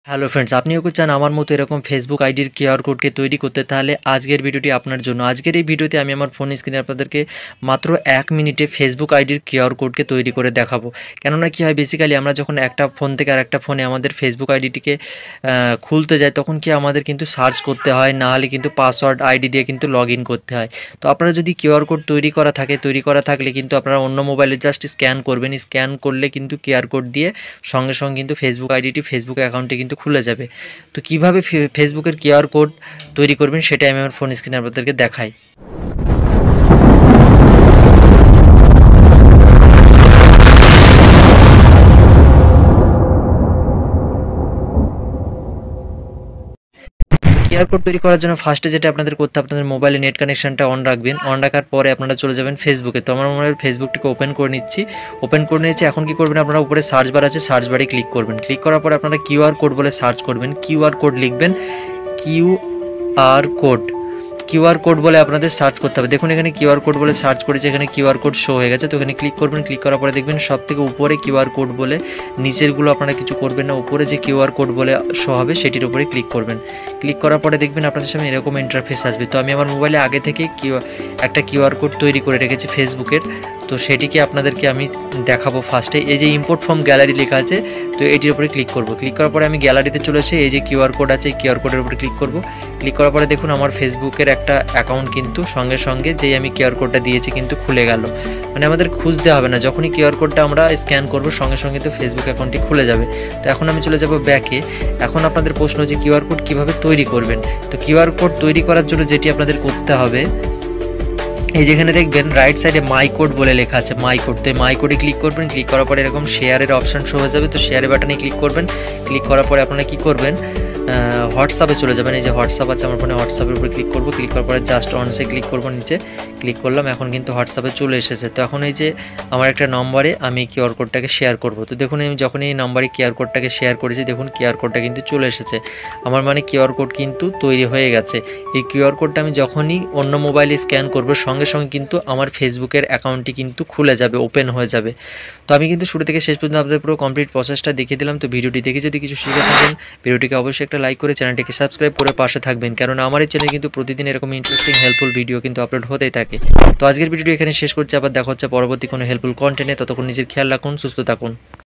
Hello friends, আপনিও কি চান আমার মতো এরকম ফেসবুক আইডির কিউআর কোডকে তৈরি করতে? তাহলে আজকের ভিডিওটি আপনার জন্য। আজকের এই ভিডিওতে আমি আমার ফোন স্ক্রিনে আপনাদেরকে মাত্র 1 মিনিটে ফেসবুক আইডির কিউআর কোডকে তৈরি করে দেখাবো। কেননা কী হয়, বেসিক্যালি আমরা যখন একটা ফোন থেকে আরেকটা ফোনে আমাদের ফেসবুক আইডিটিকে খুলতে যাই, তখন কি আমাদের কিন্তু সার্চ করতে হয়, না হলে কিন্তু পাসওয়ার্ড আইডি দিয়ে কিন্তু লগ ইন করতে হয়। তো আপনারা যদি কিউআর কোড তৈরি করা থাকলে কিন্তু আপনারা অন্য মোবাইলে জাস্ট স্ক্যান করবেন। স্ক্যান করলে কিন্তু কিউআর কোড দিয়ে সঙ্গে সঙ্গে কিন্তু ফেসবুক আইডিটি ফেসবুক অ্যাকাউন্টে কিন্তু খুলে যাবে। তো কীভাবে ফেসবুকের কিউআর কোড তৈরি করবেন সেটাই আমি আমার ফোন স্ক্রিনে আপনাদেরকে দেখাই। কিউআর কোড তৈরি করার জন্য ফার্স্টে যেটা আপনাদের করতে হবে, আপনাদের মোবাইলে নেট কানেকশনটা অন রাখবেন। অন রাখার পরে আপনারা চলে যাবেন ফেসবুকে। তো আমার মোবাইল ফেসবুকটিকে ওপেন করে নিচ্ছি। এখন কি করবেন, আপনারা উপরে সার্চ বার আছে, সার্চ বারে ক্লিক করবেন। ক্লিক করার পরে আপনারা কিউআর কোড বলে সার্চ করবেন। কিউআর কোড লিখবেন, কিউআর কোড বলে আপনাদের সার্চ করতে হবে। দেখুন এখানে কিউআর কোড বলে সার্চ করেছে, এখানে কিউআর কোড শো হয়ে গেছে। তো এখানে ক্লিক করবেন। ক্লিক করার পরে দেখবেন সব থেকে উপরে কিউআর কোড বলে, নিচেরগুলো আপনারা কিছু করবেন না, উপরে যে কিউআর কোড বলে শো হবে সেটির উপরে ক্লিক করবেন। ক্লিক করার পরে দেখবেন আপনাদের সামনে এরকম ইন্টারফেস আসবে। তো আমি আমার মোবাইলে আগে থেকে একটা কিউআর কোড তৈরি করে রেখেছি ফেসবুকের, তো সেটিকে আপনাদেরকে আমি দেখাবো। ফার্স্টে এই যে ইম্পোর্ট ফ্রম গ্যালারি লেখা আছে, তো এটির উপরে ক্লিক করব। ক্লিক করার পরে আমি গ্যালারিতে চলে এসে এই যে কিউআর কোড আছে, এই কিউআর কোডের উপরে ক্লিক করব। ক্লিক করার পরে দেখুন আমার ফেসবুকের একটা অ্যাকাউন্ট কিন্তু সঙ্গে সঙ্গে যেই আমি কিউআর কোডটা দিয়েছি কিন্তু খুলে গেল। মানে আমাদের খুঁজতে হবে না, যখনই কিউআর কোডটা আমরা স্ক্যান করব সঙ্গে সঙ্গে তো ফেসবুক অ্যাকাউন্টটি খুলে যাবে। তো এখন আমি চলে যাব ব্যাকে। এখন আপনাদের প্রশ্ন যে কিউআর কোড কীভাবে তৈরি করবেন। তো কিউআর কোড তৈরি করার জন্য যেটি আপনাদের করতে হবে, এই যেখানে দেখবেন রাইট সাইডে মাই কোড বলে লেখা আছে, মাই কোড। তো মাই কোডে ক্লিক করবেন। ক্লিক করার পরে এরকম শেয়ারের অপশান শো হয়ে যাবে। তো শেয়ারের বাটনে ক্লিক করবেন। ক্লিক করার পরে আপনারা কী করবেন, হোয়াটসঅ্যাপে চলে যাবেন। এই যে হোয়াটসঅ্যাপ আছে আমার ফোনে, হোয়াটসঅ্যাপের উপরে ক্লিক করব। ক্লিক করার পরে জাস্ট অনসে ক্লিক করব, নিচে ক্লিক করলাম। এখন কিন্তু হোয়াটসঅ্যাপে চলে এসেছে। তো এখন এই যে আমার একটা নম্বরে আমি কিউআর কোডটাকে শেয়ার করব। তো দেখুন আমি যখন এই নম্বরে কিউআর কোডটাকে শেয়ার করেছি, দেখুন কিউআর কোডটা কিন্তু চলে এসেছে আমার, মানে কিউআর কোড কিন্তু তৈরি হয়ে গেছে। এই কিউআর কোডটা আমি যখনই অন্য মোবাইলে স্ক্যান করব সঙ্গে সঙ্গে কিন্তু আমার ফেসবুকের অ্যাকাউন্টটি কিন্তু খুলে যাবে, ওপেন হয়ে যাবে। তো আমি কিন্তু শুরু থেকে শেষ পর্যন্ত আপনাদের পুরো কমপ্লিট প্রসেসটা দেখিয়ে দিলাম। তো ভিডিওটি দেখে যদি কিছু শিখে থাকেন, ভিডিওটিকে অবশ্যই একটা লাইক করে চ্যানেলটিকে সাবস্ক্রাইব করে পাশে থাকবেন, কারণ আমার এই চ্যানেলে কিন্তু প্রতিদিন এরকম ইন্টারেস্টিং হেল্পফুল ভিডিও কিন্তু আপলোড হতেই থাকে। তো আজকের ভিডিওটি এখানে শেষ করছি, আবার দেখা হচ্ছে পরবর্তী কোনো হেল্পফুল কন্টেন্টে। ততক্ষণ নিজের খেয়াল রাখুন, সুস্থ থাকুন।